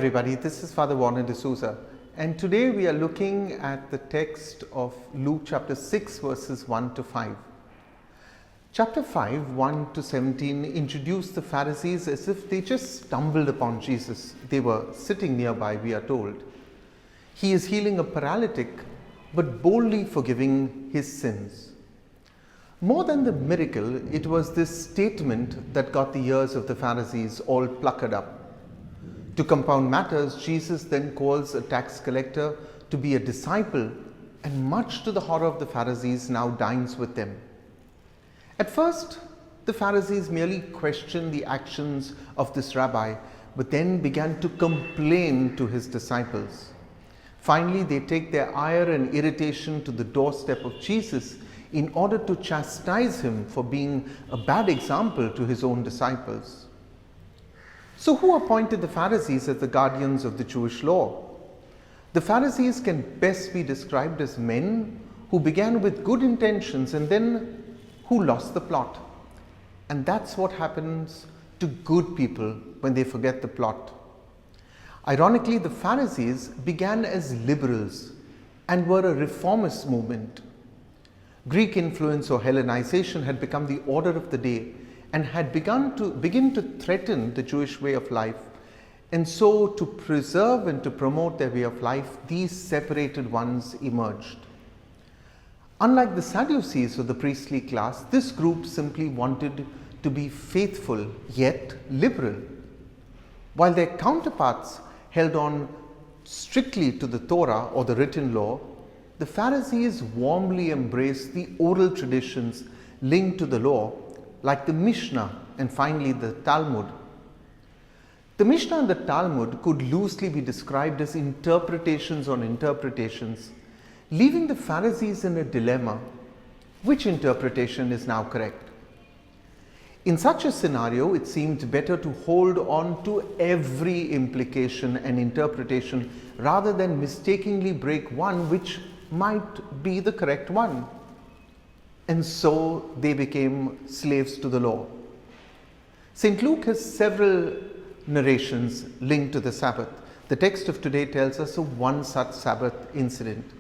Everybody, this is Father Warner D'Souza, and today we are looking at the text of Luke chapter 6 verses 1 to 5. Chapter 5, 1 to 17 introduced the Pharisees as if they just stumbled upon Jesus. They were sitting nearby, we are told. He is healing a paralytic, but boldly forgiving his sins. More than the miracle, it was this statement that got the ears of the Pharisees all puckered up. To compound matters, Jesus then calls a tax collector to be a disciple, and much to the horror of the Pharisees, now dines with them. At first, the Pharisees merely questioned the actions of this rabbi, but then began to complain to his disciples. Finally, they take their ire and irritation to the doorstep of Jesus in order to chastise him for being a bad example to his own disciples. So who appointed the Pharisees as the guardians of the Jewish law? The Pharisees can best be described as men who began with good intentions and then who lost the plot. And that's what happens to good people when they forget the plot. Ironically, the Pharisees began as liberals and were a reformist movement. Greek influence or Hellenization had become the order of the day and had begin to threaten the Jewish way of life. And so, to preserve and to promote their way of life, these separated ones emerged. Unlike the Sadducees or the priestly class, this group simply wanted to be faithful yet liberal. While their counterparts held on strictly to the Torah or the written law, the Pharisees warmly embraced the oral traditions linked to the law, like the Mishnah and finally the Talmud. The Mishnah and the Talmud could loosely be described as interpretations on interpretations, leaving the Pharisees in a dilemma. Which interpretation is now correct? In such a scenario, it seemed better to hold on to every implication and interpretation rather than mistakenly break one which might be the correct one. And so they became slaves to the law. St. Luke has several narrations linked to the Sabbath. The text of today tells us of one such Sabbath incident.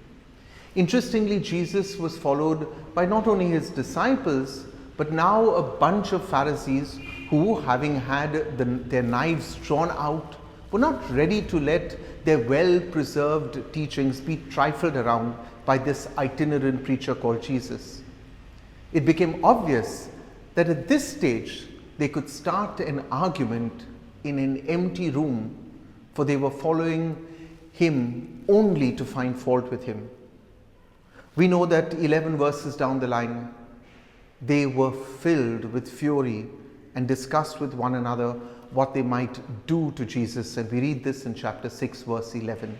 Interestingly, Jesus was followed by not only his disciples, but now a bunch of Pharisees who, having had their knives drawn out, were not ready to let their well-preserved teachings be trifled around by this itinerant preacher called Jesus. It became obvious that at this stage they could start an argument in an empty room, for they were following him only to find fault with him. We know that 11 verses down the line, they were filled with fury and discussed with one another what they might do to Jesus, and we read this in chapter 6 verse 11.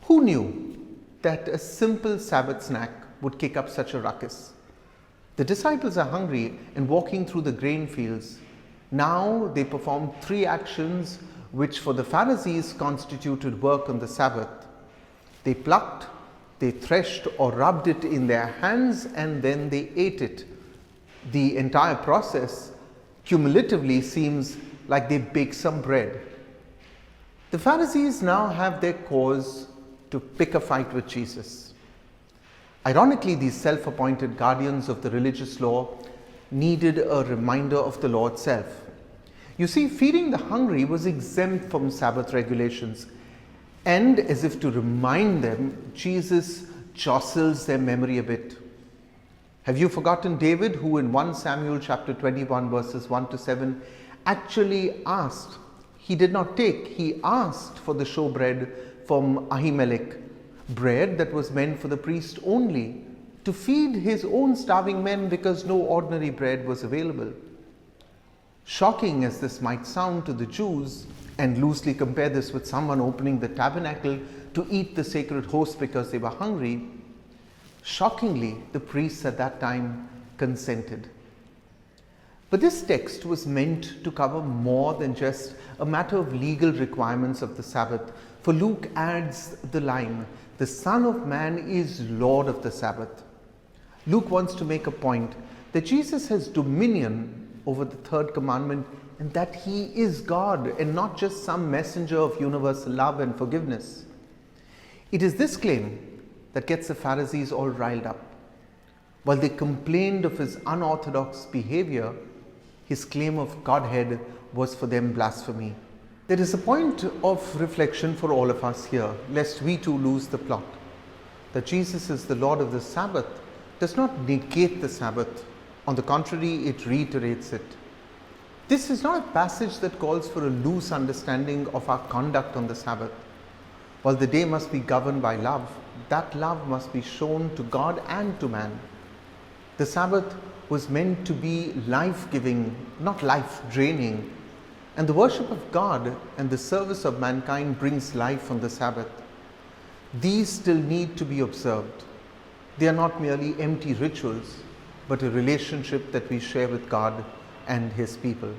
Who knew that a simple Sabbath snack would kick up such a ruckus? The disciples are hungry and walking through the grain fields. Now they perform three actions which for the Pharisees constituted work on the Sabbath. They plucked, they threshed or rubbed it in their hands, and then they ate it. The entire process cumulatively seems like they baked some bread. The Pharisees now have their cause to pick a fight with Jesus. Ironically, these self-appointed guardians of the religious law needed a reminder of the law itself. You see, feeding the hungry was exempt from Sabbath regulations, and as if to remind them, Jesus jostles their memory a bit. Have you forgotten David, who in 1 Samuel chapter 21 verses 1 to 7 actually asked, he did not take, he asked for the showbread from Ahimelech, bread that was meant for the priest only, to feed his own starving men because no ordinary bread was available. Shocking as this might sound to the Jews, and loosely compare this with someone opening the tabernacle to eat the sacred host because they were hungry, shockingly, the priests at that time consented. But this text was meant to cover more than just a matter of legal requirements of the Sabbath, for Luke adds the line, "The Son of Man is Lord of the Sabbath." Luke wants to make a point that Jesus has dominion over the third commandment and that He is God and not just some messenger of universal love and forgiveness. It is this claim that gets the Pharisees all riled up. While they complained of His unorthodox behavior, His claim of Godhead was for them blasphemy. There is a point of reflection for all of us here, lest we too lose the plot. That Jesus is the Lord of the Sabbath does not negate the Sabbath. On the contrary, it reiterates it. This is not a passage that calls for a loose understanding of our conduct on the Sabbath. While the day must be governed by love, that love must be shown to God and to man. The Sabbath was meant to be life-giving, not life-draining, and the worship of God and the service of mankind brings life on the Sabbath. These still need to be observed. They are not merely empty rituals, but a relationship that we share with God and His people.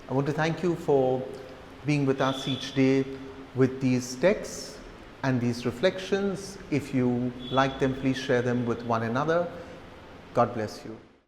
I want to thank you for being with us each day with these texts and these reflections. If you like them, please share them with one another. God bless you.